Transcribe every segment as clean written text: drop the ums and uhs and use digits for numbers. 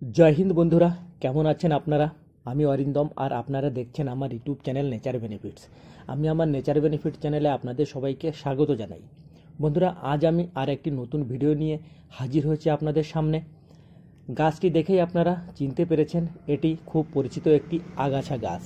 জয় হিন্দ বন্ধুরা, কেমন আছেন আপনারা? আমি অরিন্দম আর আপনারা দেখছেন আমার ইউটিউব চ্যানেল নেচার বেনিফিটস। আমি আমার নেচার বেনিফিট চ্যানেলে আপনাদের সবাইকে স্বাগত জানাই। বন্ধুরা, আজ আমি আর একটি নতুন ভিডিও নিয়ে হাজির হয়েছি আপনাদের সামনে। গাছটি দেখেই আপনারা চিনতে পেরেছেন, এটি খুব পরিচিত একটি আগাছা গাছ।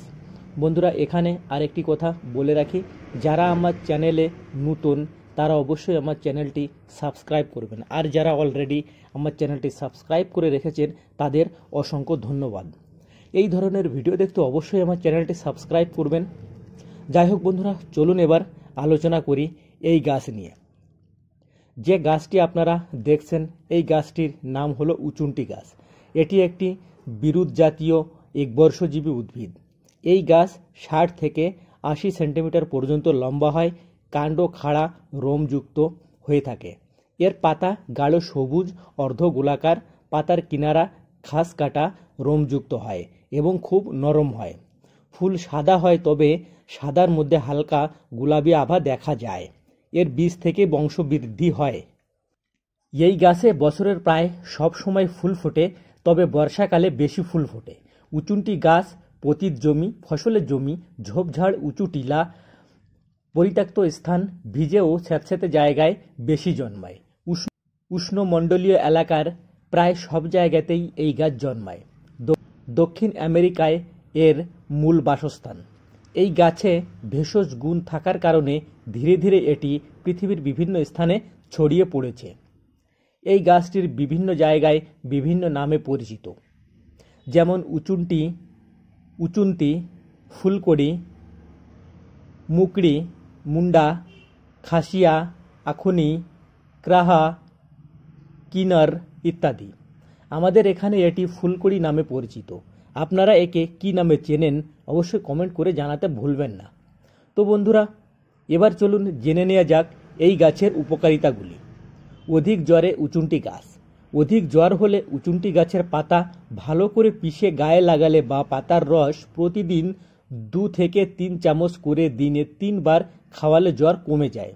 বন্ধুরা, এখানে আর একটি কথা বলে রাখি, যারা আমার চ্যানেলে নতুন তারা অবশ্যই আমার চ্যানেলটি সাবস্ক্রাইব করবেন, আর যারা অলরেডি আমার চ্যানেলটি সাবস্ক্রাইব করে রেখেছেন তাদের অসংখ্য ধন্যবাদ। এই ধরনের ভিডিও দেখতে অবশ্যই আমার চ্যানেলটি সাবস্ক্রাইব করবেন। যাই হোক বন্ধুরা, চলুন এবার আলোচনা করি এই গাছ নিয়ে। যে গাছটি আপনারা দেখছেন এই গাছটির নাম হলো উচুন্টি গাছ। এটি একটি বিরুৎ জাতীয় একবর্ষজীবী উদ্ভিদ। এই গাছ 60 থেকে 80 সেন্টিমিটার পর্যন্ত লম্বা হয়, কাণ্ড খাড়া রোমযুক্ত হয়ে থাকে। এর পাতা গাঢ় সবুজ অর্ধ গোলাকার, পাতার কিনারা ঘাস কাটা রোমযুক্ত হয় এবং খুব নরম হয়। ফুল সাদা হয়, তবে সাদার মধ্যে হালকা গোলাপি আভা দেখা যায়। এর বীজ থেকে বংশবৃদ্ধি হয়। এই গাছে বছরের প্রায় সব সময় ফুল ফোটে, তবে বর্ষাকালে বেশি ফুল ফোটে। উচুন্টি গাছ পতিত জমি, ফসলের জমি, ঝোপঝাড়, উঁচু টিলা, পরিত্যক্ত স্থান, ভিজে ও স্যাঁতস্যাঁতে জায়গায় বেশি জন্মায়। উষ্ণমণ্ডলীয় এলাকার প্রায় সব জায়গাতেই এই গাছ জন্মায়। দক্ষিণ আমেরিকায় এর মূল বাসস্থান। এই গাছে ভেষজ গুণ থাকার কারণে ধীরে ধীরে এটি পৃথিবীর বিভিন্ন স্থানে ছড়িয়ে পড়েছে। এই গাছটির বিভিন্ন জায়গায় বিভিন্ন নামে পরিচিত, যেমন উচুন্তি, ফুলকড়ি, মুকড়ি, মুন্ডা, খাসিয়া, আখুনি, ক্রাহা, কিনার ইত্যাদি। আমাদের এখানে এটি ফুলকড়ি নামে পরিচিত। আপনারা একে কী নামে চেনেন অবশ্যই কমেন্ট করে জানাতে ভুলবেন না। তো বন্ধুরা, এবার চলুন জেনে নেওয়া যাক এই গাছের উপকারিতাগুলি। অধিক জ্বরে উচুন্টি গাছ। অধিক জ্বর হলে উচুন্টি গাছের পাতা ভালো করে পিষে গায়ে লাগালে বা পাতার রস প্রতিদিন 2 থেকে 3 চামচ করে দিনে 3 বার খাওয়ালে জ্বর কমে যায়।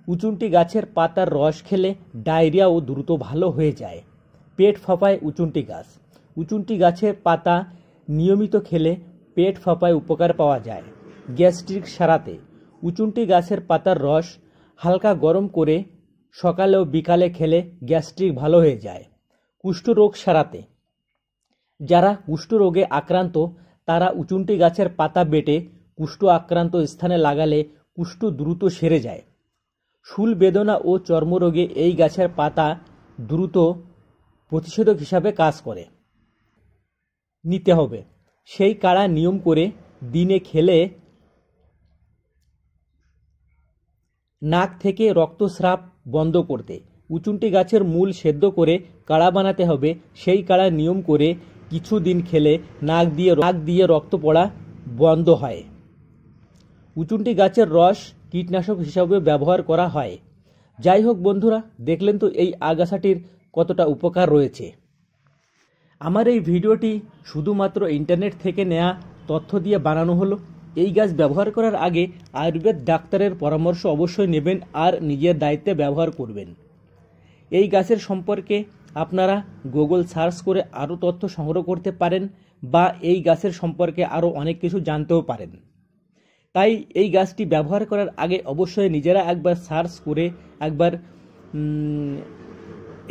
উচুন্টি গাছের পাতার রস খেলে ডায়রিয়াও দ্রুত ভালো হয়ে যায়। পেট ফাঁপায় উচুন্টি গাছ। উচুন্টি গাছের পাতা নিয়মিত খেলে পেট ফাঁপায় উপকার পাওয়া যায়। গ্যাস্ট্রিক সারাতে উচুন্টি গাছের পাতার রস হালকা গরম করে সকালে ও বিকালে খেলে গ্যাস্ট্রিক ভালো হয়ে যায়। কুষ্ঠরোগ সারাতে যারা কুষ্ঠরোগে আক্রান্ত তারা উচুন্টি গাছের পাতা বেটে কুষ্ঠ আক্রান্ত স্থানে লাগালে কুষ্ঠ দ্রুত সেরে যায়। শুল বেদনা ও চর্মরোগে এই গাছের পাতা দ্রুত প্রতিষেধক হিসাবে কাজ করে। নিতে হবে সেই কাড়া নিয়ম করে দিনে খেলে নাক থেকে রক্তস্রাব বন্ধ করতে। উচুন্টি গাছের মূল সেদ্ধ করে কাড়া বানাতে হবে। সেই কাড়া নিয়ম করে কিছুদিন খেলে নাক দিয়ে রক্ত পড়া বন্ধ হয়। উচুন্টি গাছের রস কীটনাশক হিসাবে ব্যবহার করা হয়। যাই হোক বন্ধুরা, দেখলেন তো এই আগাছাটির কতটা উপকার রয়েছে। আমার এই ভিডিওটি শুধুমাত্র ইন্টারনেট থেকে নেওয়া তথ্য দিয়ে বানানো হলো। এই গাছ ব্যবহার করার আগে আয়ুর্বেদ ডাক্তারের পরামর্শ অবশ্যই নেবেন আর নিজের দায়িত্বে ব্যবহার করবেন। এই গাছের সম্পর্কে আপনারা গুগল সার্চ করে আরও তথ্য সংগ্রহ করতে পারেন বা এই গাছের সম্পর্কে আরও অনেক কিছু জানতেও পারেন। তাই এই গাছটি ব্যবহার করার আগে অবশ্যই নিজেরা একবার সার্চ করে একবার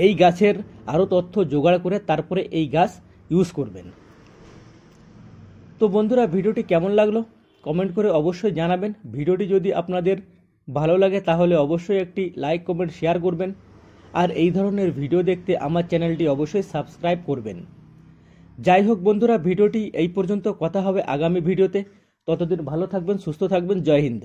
এই গাছের আরও তথ্য জোগাড় করে তারপরে এই গাছ ইউজ করবেন। তো বন্ধুরা, ভিডিওটি কেমন লাগলো কমেন্ট করে অবশ্যই জানাবেন। ভিডিওটি যদি আপনাদের ভালো লাগে তাহলে অবশ্যই একটি লাইক, কমেন্ট, শেয়ার করবেন। আর এই ধরনের ভিডিও দেখতে আমার চ্যানেলটি অবশ্যই সাবস্ক্রাইব করবেন। যাই হোক বন্ধুরা, ভিডিওটি এই পর্যন্ত। কথা হবে আগামী ভিডিওতে। ততদিন ভালো থাকবেন, সুস্থ থাকবেন। জয় হিন্দ।